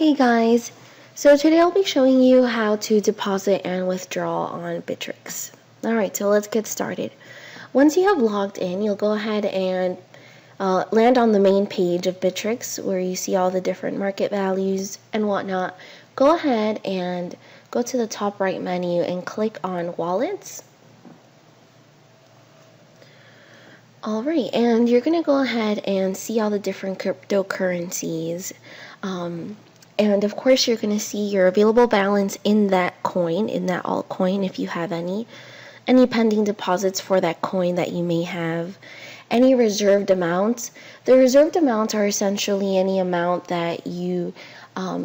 Hey guys, so today I'll be showing you how to deposit and withdraw on Bittrex. Alright, so let's get started. Once you have logged in, you'll go ahead and land on the main page of Bittrex where you see all the different market values and whatnot. Go ahead and go to the top right menu and click on Wallets. Alright, and you're going to go ahead and see all the different cryptocurrencies. And of course, you're going to see your available balance in that coin, in that altcoin, if you have any pending deposits for that coin that you may have, any reserved amounts. The reserved amounts are essentially any amount that you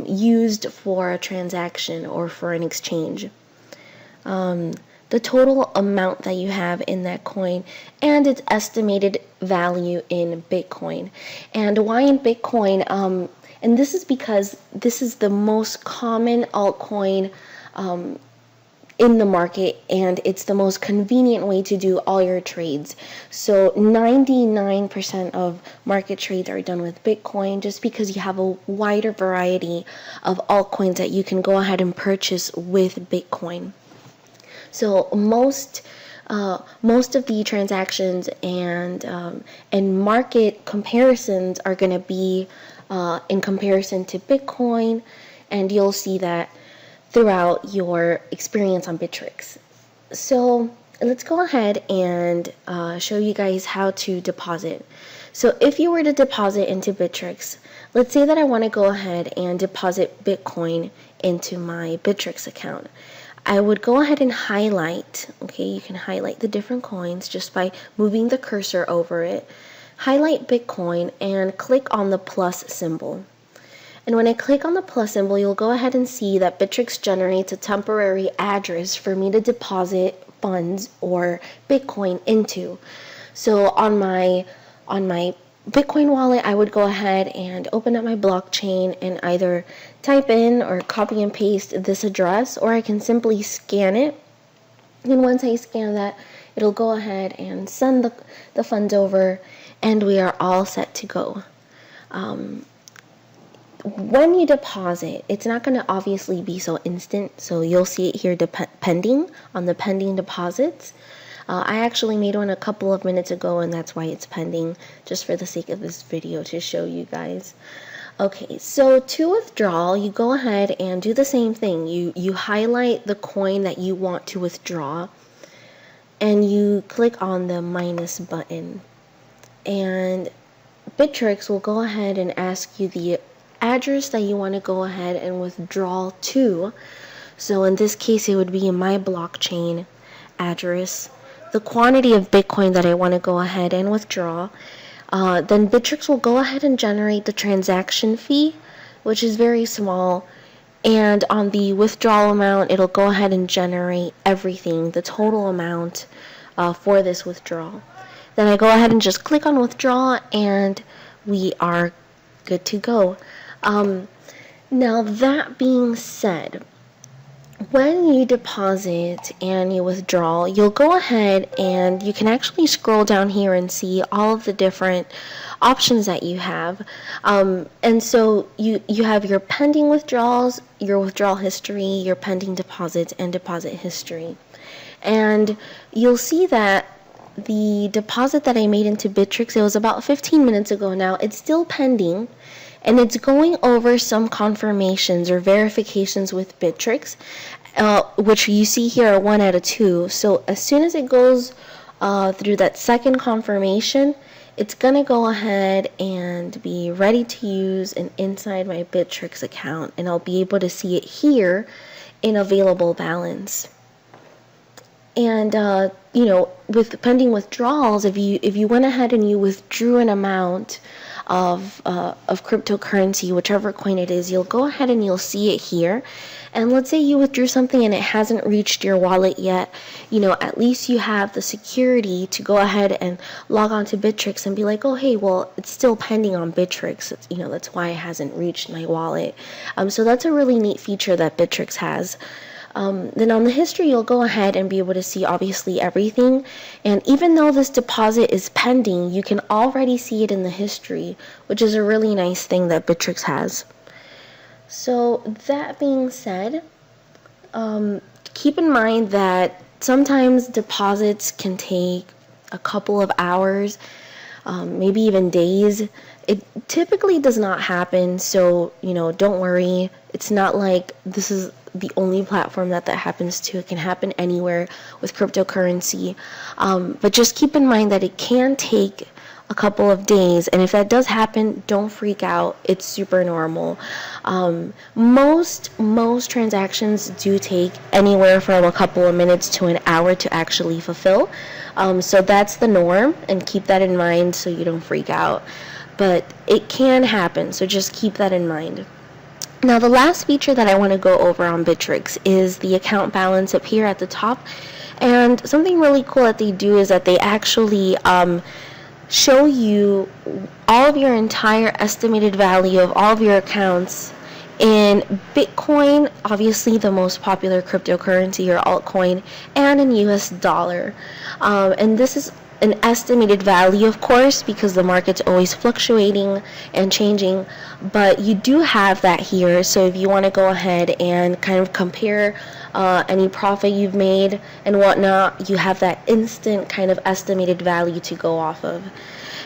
used for a transaction or for an exchange. The total amount that you have in that coin and its estimated value in Bitcoin. And why in Bitcoin? And this is because this is the most common altcoin in the market, and it's the most convenient way to do all your trades. So 99% of market trades are done with Bitcoin just because you have a wider variety of altcoins that you can go ahead and purchase with Bitcoin. So most of the transactions and market comparisons are going to be in comparison to Bitcoin, and you'll see that throughout your experience on Bittrex. So let's go ahead and show you guys how to deposit. So if you were to deposit into Bittrex, let's say that I want to go ahead and deposit Bitcoin into my Bittrex account. I would go ahead and highlight, okay, you can highlight the different coins just by moving the cursor over it. Highlight Bitcoin and click on the plus symbol. And when I click on the plus symbol, you'll go ahead and see that Bittrex generates a temporary address for me to deposit funds or Bitcoin into. So on my Bitcoin wallet, I would go ahead and open up my blockchain and either type in or copy and paste this address, or I can simply scan it. And once I scan that, it'll go ahead and send the funds over, and we are all set to go. When you deposit, it's not going to obviously be so instant, so you'll see it here pending on the pending deposits. I actually made one a couple of minutes ago, and that's why it's pending, just for the sake of this video to show you guys. Okay, so to withdraw, you go ahead and do the same thing. You highlight the coin that you want to withdraw, and you click on the minus button. And Bittrex will go ahead and ask you the address that you want to go ahead and withdraw to. So in this case, it would be my blockchain address, the quantity of Bitcoin that I want to go ahead and withdraw. Then Bittrex will go ahead and generate the transaction fee, which is very small. And on the withdrawal amount, it'll go ahead and generate everything, the total amount for this withdrawal. Then I go ahead and just click on withdraw, and we are good to go. Now that being said, when you deposit and you withdraw, you'll go ahead and you can actually scroll down here and see all of the different options that you have. And so you have your pending withdrawals, your withdrawal history, your pending deposits, and deposit history. And you'll see that the deposit that I made into Bittrex, it was about 15 minutes ago now. It's still pending, and it's going over some confirmations or verifications with Bittrex, which you see here are 1 out of 2. So as soon as it goes through that second confirmation, it's going to go ahead and be ready to use and inside my Bittrex account, and I'll be able to see it here in available balance. And with pending withdrawals, if you went ahead and you withdrew an amount of cryptocurrency, whichever coin it is, you'll go ahead and you'll see it here. And let's say you withdrew something and it hasn't reached your wallet yet, at least you have the security to go ahead and log on to Bittrex and be like, oh hey, well, it's still pending on Bittrex. That's why it hasn't reached my wallet. So that's a really neat feature that Bittrex has. Then on the history, you'll go ahead and be able to see obviously everything. And even though this deposit is pending, you can already see it in the history, which is a really nice thing that Bittrex has. So that being said, keep in mind that sometimes deposits can take a couple of hours, maybe even days. It typically does not happen, so don't worry. It's not like this is the only platform that happens to. It can happen anywhere with cryptocurrency, but just keep in mind that it can take a couple of days, and if that does happen, don't freak out. It's super normal. Most transactions do take anywhere from a couple of minutes to an hour to actually fulfill, so that's the norm, and keep that in mind so you don't freak out. But it can happen, so just keep that in mind. Now, the last feature that I want to go over on Bittrex is the account balance up here at the top. And something really cool that they do is that they actually show you all of your entire estimated value of all of your accounts in Bitcoin, obviously the most popular cryptocurrency or altcoin, and in US dollar. And this is an estimated value, of course, because the market's always fluctuating and changing, but you do have that here. So if you want to go ahead and kind of compare any profit you've made and whatnot, you have that instant kind of estimated value to go off of.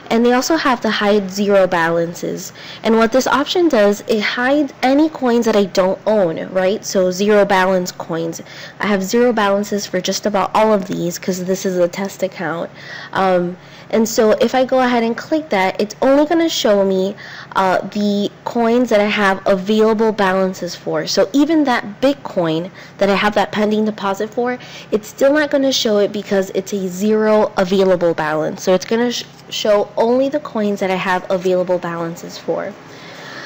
And they also have the hide zero balances. And what this option does, it hides any coins that I don't own, right? So zero balance coins. I have zero balances for just about all of these because this is a test account. And so if I go ahead and click that, it's only going to show me the coins that I have available balances for. So even that Bitcoin that I have that pending deposit for, it's still not going to show it because it's a zero available balance. So it's going to show only the coins that I have available balances for.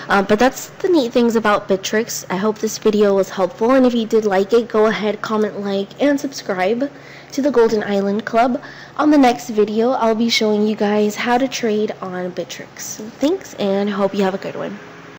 But that's the neat things about Bittrex. I hope this video was helpful, and if you did like it, go ahead, comment, like, and subscribe to the Golden Island Club. On the next video, I'll be showing you guys how to trade on Bittrex. Thanks, and hope you have a good one.